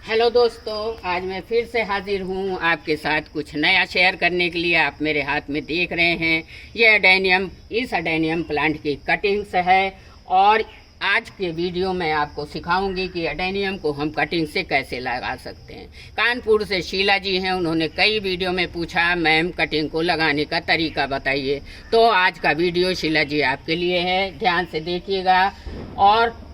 Hello दोस्तों, आज मैं फिर से हाजिर हूँ आपके साथ कुछ नया शेयर करने के लिए। आप मेरे हाथ में देख रहे हैं ये अडेनियम प्लांट की कटिंग्स है। और आज के वीडियो में आपको सिखाऊंगी कि अडेनियम को हम कटिंग से कैसे लगा सकते हैं। कानपुर से शीला जी हैं, उन्होंने कई वीडियो में पूछा मैम कटिंग को लगाने का तरीका बताइए। तो आज का वीडियो शीला जी आपके लिए है, ध्यान से देखिएगा और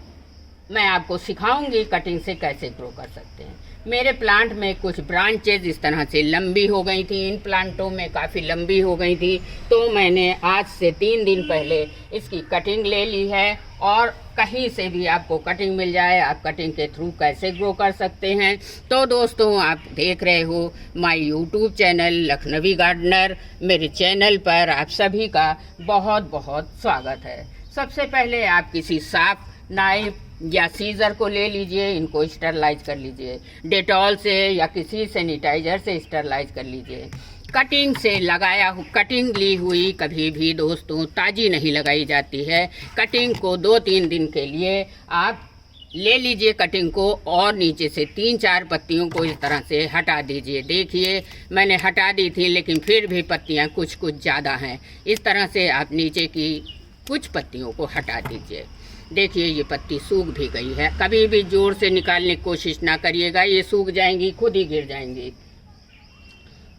मैं आपको सिखाऊंगी कटिंग से कैसे ग्रो कर सकते हैं। मेरे प्लांट में कुछ ब्रांचेज इस तरह से लंबी हो गई थी, इन प्लांटों में काफ़ी लंबी हो गई थी, तो मैंने आज से 3 दिन पहले इसकी कटिंग ले ली है। और कहीं से भी आपको कटिंग मिल जाए, आप कटिंग के थ्रू कैसे ग्रो कर सकते हैं। तो दोस्तों, आप देख रहे हो my YouTube channel Lucknowi gardener. मेरे चैनल पर आप सभी का बहुत बहुत स्वागत है। सबसे पहले आप किसी साफ नाइफ या सीजर को ले लीजिए, इनको स्टरलाइज कर लीजिए, डेटॉल से या किसी सैनिटाइजर से स्टरलाइज कर लीजिए। कटिंग ली हुई कभी भी दोस्तों ताज़ी नहीं लगाई जाती है। कटिंग को 2-3 दिन के लिए आप ले लीजिए कटिंग को, और नीचे से 3-4 पत्तियों को इस तरह से हटा दीजिए। देखिए मैंने हटा दी थी, लेकिन फिर भी पत्तियां कुछ ज़्यादा हैं। इस तरह से आप नीचे की कुछ पत्तियों को हटा दीजिए। देखिए ये पत्ती सूख भी गई है। कभी भी जोर से निकालने की कोशिश ना करिएगा, ये सूख जाएंगी, खुद ही गिर जाएंगी।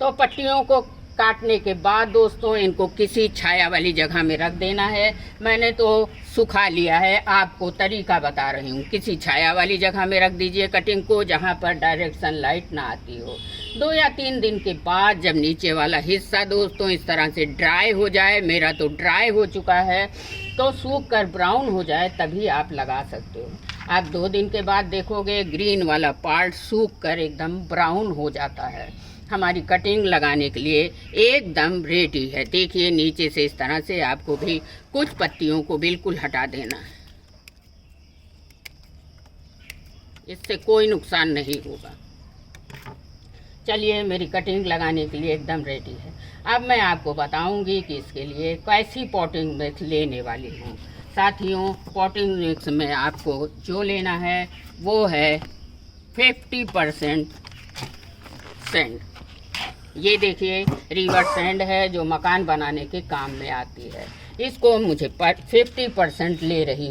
तो पत्तियों को काटने के बाद दोस्तों इनको किसी छाया वाली जगह में रख देना है। मैंने तो सुखा लिया है, आपको तरीका बता रही हूँ। किसी छाया वाली जगह में रख दीजिए कटिंग को, जहाँ पर डायरेक्ट सनलाइट ना आती हो। 2 या 3 दिन के बाद जब नीचे वाला हिस्सा दोस्तों इस तरह से ड्राई हो जाए, मेरा तो ड्राई हो चुका है, तो सूख कर ब्राउन हो जाए, तभी आप लगा सकते हो। आप 2 दिन के बाद देखोगे ग्रीन वाला पार्ट सूख कर एकदम ब्राउन हो जाता है। हमारी कटिंग लगाने के लिए एकदम रेडी है। देखिए नीचे से इस तरह से आपको भी कुछ पत्तियों को बिल्कुल हटा देना है, इससे कोई नुकसान नहीं होगा। चलिए मेरी कटिंग लगाने के लिए एकदम रेडी है। अब मैं आपको बताऊंगी कि इसके लिए कैसी पॉटिंग मिक्स लेने वाली हूँ। साथियों, पॉटिंग मिक्स में आपको जो लेना है वो है 50% सैंड। ये देखिए रिवर सैंड है, जो मकान बनाने के काम में आती है। इसको मुझे 50%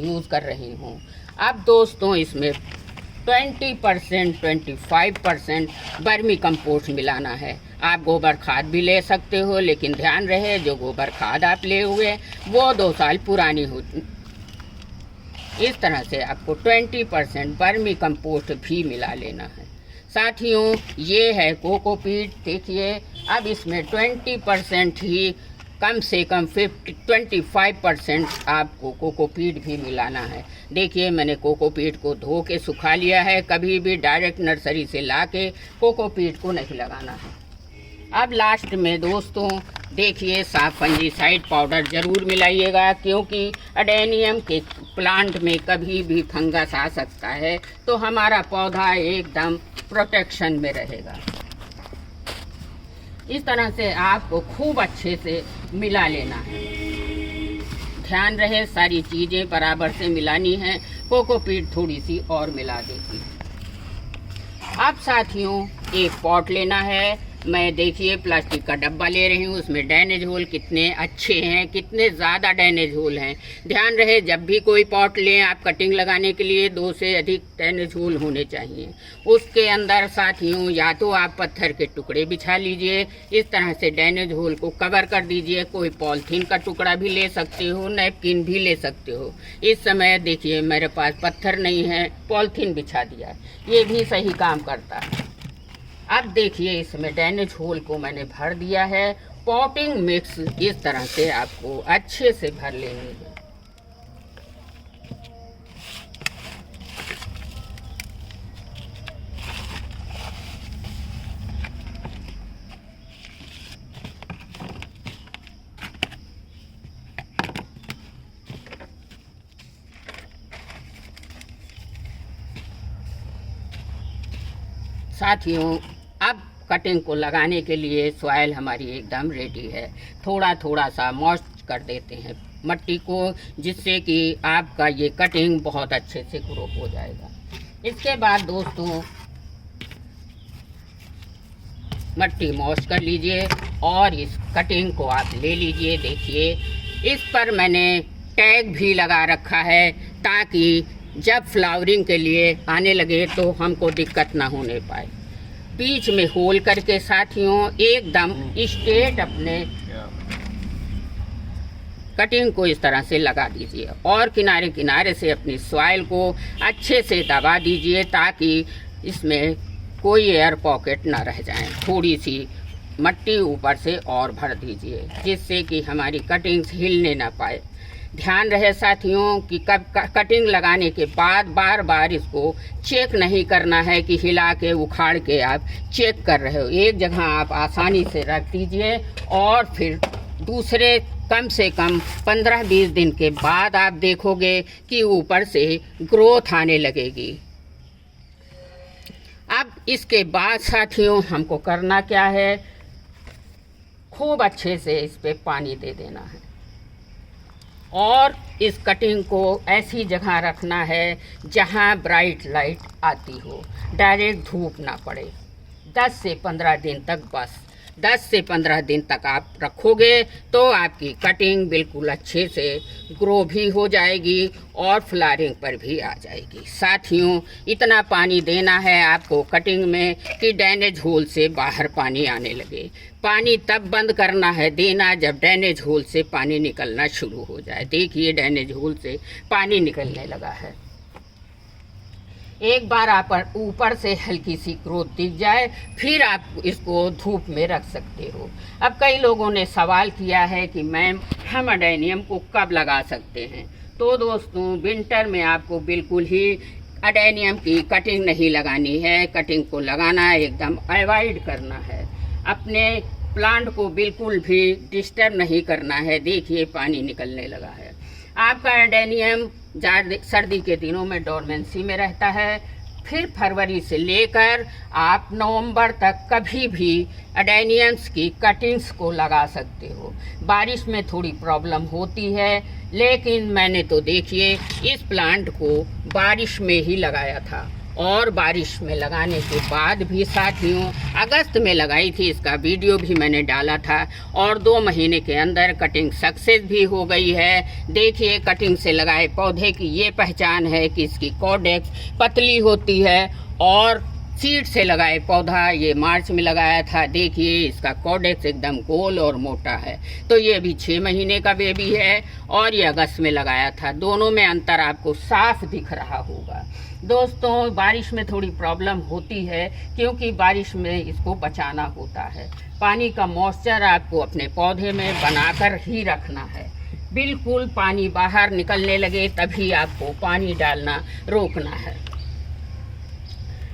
यूज़ कर रही हूँ। अब दोस्तों इसमें 25% बर्मी कंपोस्ट मिलाना है। आप गोबर खाद भी ले सकते हो, लेकिन ध्यान रहे जो गोबर खाद आप ले हुए वो 2 साल पुरानी हो। इस तरह से आपको 20% बर्मी कंपोस्ट भी मिला लेना है। साथियों ये है कोकोपीट। देखिए अब इसमें 20% ही, कम से कम 25% आपको कोकोपीट भी मिलाना है। देखिए मैंने कोकोपीट को धो के सुखा लिया है। कभी भी डायरेक्ट नर्सरी से लाके कोकोपीट को नहीं लगाना है। अब लास्ट में दोस्तों देखिए साफ फंजीसाइड पाउडर ज़रूर मिलाइएगा, क्योंकि अडेनियम के प्लांट में कभी भी फंगस आ सकता है, तो हमारा पौधा एकदम प्रोटेक्शन में रहेगा। इस तरह से आपको खूब अच्छे से मिला लेना है। ध्यान रहे सारी चीज़ें बराबर से मिलानी है। कोकोपीट थोड़ी सी और मिला देती है। अब साथियों एक पॉट लेना है। मैं देखिए प्लास्टिक का डब्बा ले रही हूँ, उसमें ड्रेनेज होल कितने अच्छे हैं, कितने ज़्यादा ड्रेनेज होल हैं। ध्यान रहे जब भी कोई पॉट लें आप कटिंग लगाने के लिए 2 से अधिक ड्रेनेज होल होने चाहिए। उसके अंदर साथियों या तो आप पत्थर के टुकड़े बिछा लीजिए, इस तरह से ड्रेनेज होल को कवर कर दीजिए। कोई पॉलीथीन का टुकड़ा भी ले सकते हो, नैपकिन भी ले सकते हो। इस समय देखिए मेरे पास पत्थर नहीं है, पॉलीथीन बिछा दिया, ये भी सही काम करता है। अब देखिए इसमें ड्रेनेज होल को मैंने भर दिया है। पॉटिंग मिक्स इस तरह से आपको अच्छे से भर लेनी है। साथियों अब कटिंग को लगाने के लिए सॉइल हमारी एकदम रेडी है। थोड़ा थोड़ा सा मॉइस्ट कर देते हैं मट्टी को, जिससे कि आपका ये कटिंग बहुत अच्छे से ग्रो हो जाएगा। इसके बाद दोस्तों मट्टी मॉश कर लीजिए और इस कटिंग को आप ले लीजिए। देखिए इस पर मैंने टैग भी लगा रखा है ताकि जब फ्लावरिंग के लिए आने लगे तो हमको दिक्कत ना होने पाए। बीच में होल करके साथियों एकदम स्ट्रेट अपने कटिंग को इस तरह से लगा दीजिए और किनारे किनारे से अपनी सॉइल को अच्छे से दबा दीजिए ताकि इसमें कोई एयर पॉकेट ना रह जाए। थोड़ी सी मट्टी ऊपर से और भर दीजिए जिससे कि हमारी कटिंग्स हिलने ना पाए। ध्यान रहे साथियों कि कटिंग लगाने के बाद बार बार इसको चेक नहीं करना है कि हिला के उखाड़ के आप चेक कर रहे हो। एक जगह आप आसानी से रख दीजिए और फिर दूसरे कम से कम 15-20 दिन के बाद आप देखोगे कि ऊपर से ग्रोथ आने लगेगी। अब इसके बाद साथियों हमको करना क्या है, खूब अच्छे से इस पे पानी दे देना है और इस कटिंग को ऐसी जगह रखना है जहां ब्राइट लाइट आती हो, डायरेक्ट धूप ना पड़े। 10 से 15 दिन तक, बस 10 से 15 दिन तक आप रखोगे तो आपकी कटिंग बिल्कुल अच्छे से ग्रो भी हो जाएगी और फ्लावरिंग पर भी आ जाएगी। साथियों इतना पानी देना है आपको कटिंग में कि ड्रेनेज होल से बाहर पानी आने लगे। पानी तब बंद करना है देना जब ड्रेनेज होल से पानी निकलना शुरू हो जाए। देखिए ड्रेनेज होल से पानी निकलने लगा है। एक बार आप ऊपर से हल्की सी ग्रोथ दिख जाए फिर आप इसको धूप में रख सकते हो। अब कई लोगों ने सवाल किया है कि मैम हम अडेनियम को कब लगा सकते हैं। तो दोस्तों विंटर में आपको बिल्कुल ही अडेनियम की कटिंग नहीं लगानी है। कटिंग को लगाना एकदम अवॉइड करना है। अपने प्लांट को बिल्कुल भी डिस्टर्ब नहीं करना है। देखिए पानी निकलने लगा है। आपका एडेनियम सर्दी के दिनों में डोरमेंसी में रहता है। फिर फरवरी से लेकर आप नवंबर तक कभी भी एडेनियम्स की कटिंग्स को लगा सकते हो। बारिश में थोड़ी प्रॉब्लम होती है लेकिन मैंने तो देखिए इस प्लांट को बारिश में ही लगाया था और बारिश में लगाने के बाद भी साथियों अगस्त में लगाई थी। इसका वीडियो भी मैंने डाला था और 2 महीने के अंदर कटिंग सक्सेस भी हो गई है। देखिए कटिंग से लगाए पौधे की ये पहचान है कि इसकी कॉडेक्स पतली होती है और सीड से लगाए पौधा ये मार्च में लगाया था। देखिए इसका कॉडेक्स एकदम गोल और मोटा है। तो ये अभी 6 महीने का बेबी है और ये अगस्त में लगाया था। दोनों में अंतर आपको साफ दिख रहा होगा। दोस्तों बारिश में थोड़ी प्रॉब्लम होती है क्योंकि बारिश में इसको बचाना होता है। पानी का मॉइस्चर आपको अपने पौधे में बनाकर ही रखना है। बिल्कुल पानी बाहर निकलने लगे तभी आपको पानी डालना रोकना है।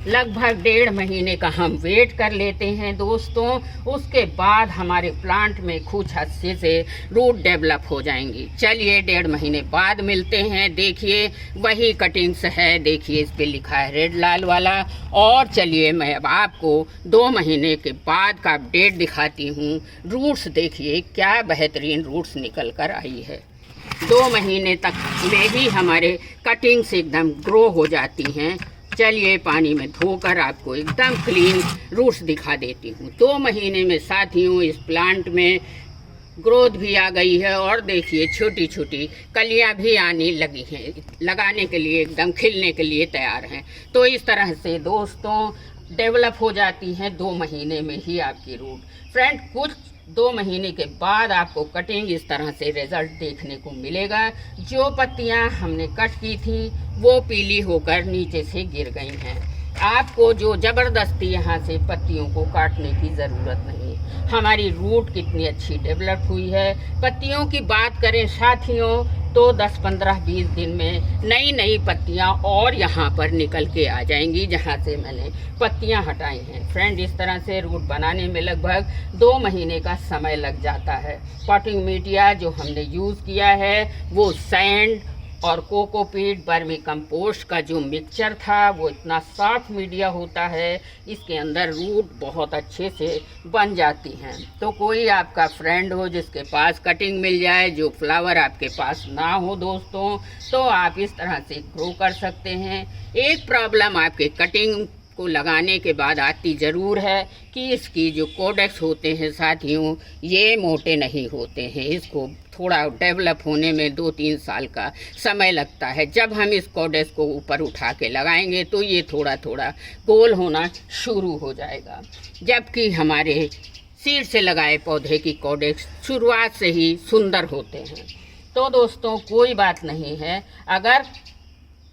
लगभग 1.5 महीने का हम वेट कर लेते हैं दोस्तों। उसके बाद हमारे प्लांट में कुछ अच्छे से रूट डेवलप हो जाएंगी। चलिए 1.5 महीने बाद मिलते हैं। देखिए वही कटिंग्स है। देखिए इस पे लिखा है रेड लाल वाला। और चलिए मैं अब आपको 2 महीने के बाद का अपडेट दिखाती हूँ। रूट्स देखिए क्या बेहतरीन रूट्स निकल कर आई है। 2 महीने तक में ही हमारे कटिंग्स एकदम ग्रो हो जाती हैं। चलिए पानी में धोकर आपको एकदम क्लीन रूट्स दिखा देती हूँ। 2 महीने में साथियों इस प्लांट में ग्रोथ भी आ गई है और देखिए छोटी छोटी कलियाँ भी आने लगी हैं। लगाने के लिए एकदम खिलने के लिए तैयार हैं। तो इस तरह से दोस्तों डेवलप हो जाती हैं 2 महीने में ही आपकी रूट। फ्रेंड कुछ 2 महीने के बाद आपको कटिंग इस तरह से रिजल्ट देखने को मिलेगा। जो पत्तियां हमने कट की थी वो पीली होकर नीचे से गिर गई हैं। आपको जो ज़बरदस्ती यहाँ से पत्तियों को काटने की ज़रूरत नहीं। हमारी रूट कितनी अच्छी डेवलप हुई है। पत्तियों की बात करें साथियों तो 10, 15, 20 दिन में नई नई पत्तियां और यहाँ पर निकल के आ जाएंगी जहाँ से मैंने पत्तियां हटाई हैं। फ्रेंड इस तरह से रूट बनाने में लगभग 2 महीने का समय लग जाता है। पॉटिंग मीडिया जो हमने यूज़ किया है वो सैंड और कोकोपीट वर्मी कंपोस्ट का जो मिक्सचर था वो इतना सॉफ्ट मीडिया होता है इसके अंदर रूट बहुत अच्छे से बन जाती हैं। तो कोई आपका फ्रेंड हो जिसके पास कटिंग मिल जाए जो फ्लावर आपके पास ना हो दोस्तों तो आप इस तरह से ग्रो कर सकते हैं। एक प्रॉब्लम आपके कटिंग को लगाने के बाद आती ज़रूर है कि इसकी जो कोडेक्स होते हैं साथियों, ये मोटे नहीं होते हैं। इसको थोड़ा डेवलप होने में 2-3 साल का समय लगता है। जब हम इस कोडेक्स को ऊपर उठा के लगाएंगे तो ये थोड़ा थोड़ा गोल होना शुरू हो जाएगा, जबकि हमारे सीड से लगाए पौधे की कोडेक्स शुरुआत से ही सुंदर होते हैं। तो दोस्तों कोई बात नहीं है, अगर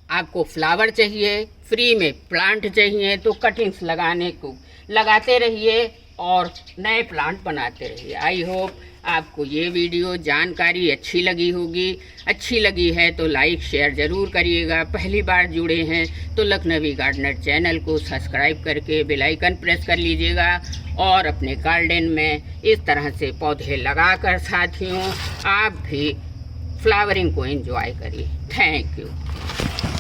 आपको फ्लावर चाहिए, फ्री में प्लांट चाहिए, तो कटिंग्स लगाते रहिए और नए प्लांट बनाते रहिए। आई होप आपको ये वीडियो जानकारी अच्छी लगी होगी। अच्छी लगी है तो लाइक शेयर ज़रूर करिएगा। पहली बार जुड़े हैं तो लखनवी गार्डनर चैनल को सब्सक्राइब करके बेल आइकन प्रेस कर लीजिएगा और अपने गार्डन में इस तरह से पौधे लगाकर साथियों आप भी फ्लावरिंग को एंजॉय करिए। Thank you.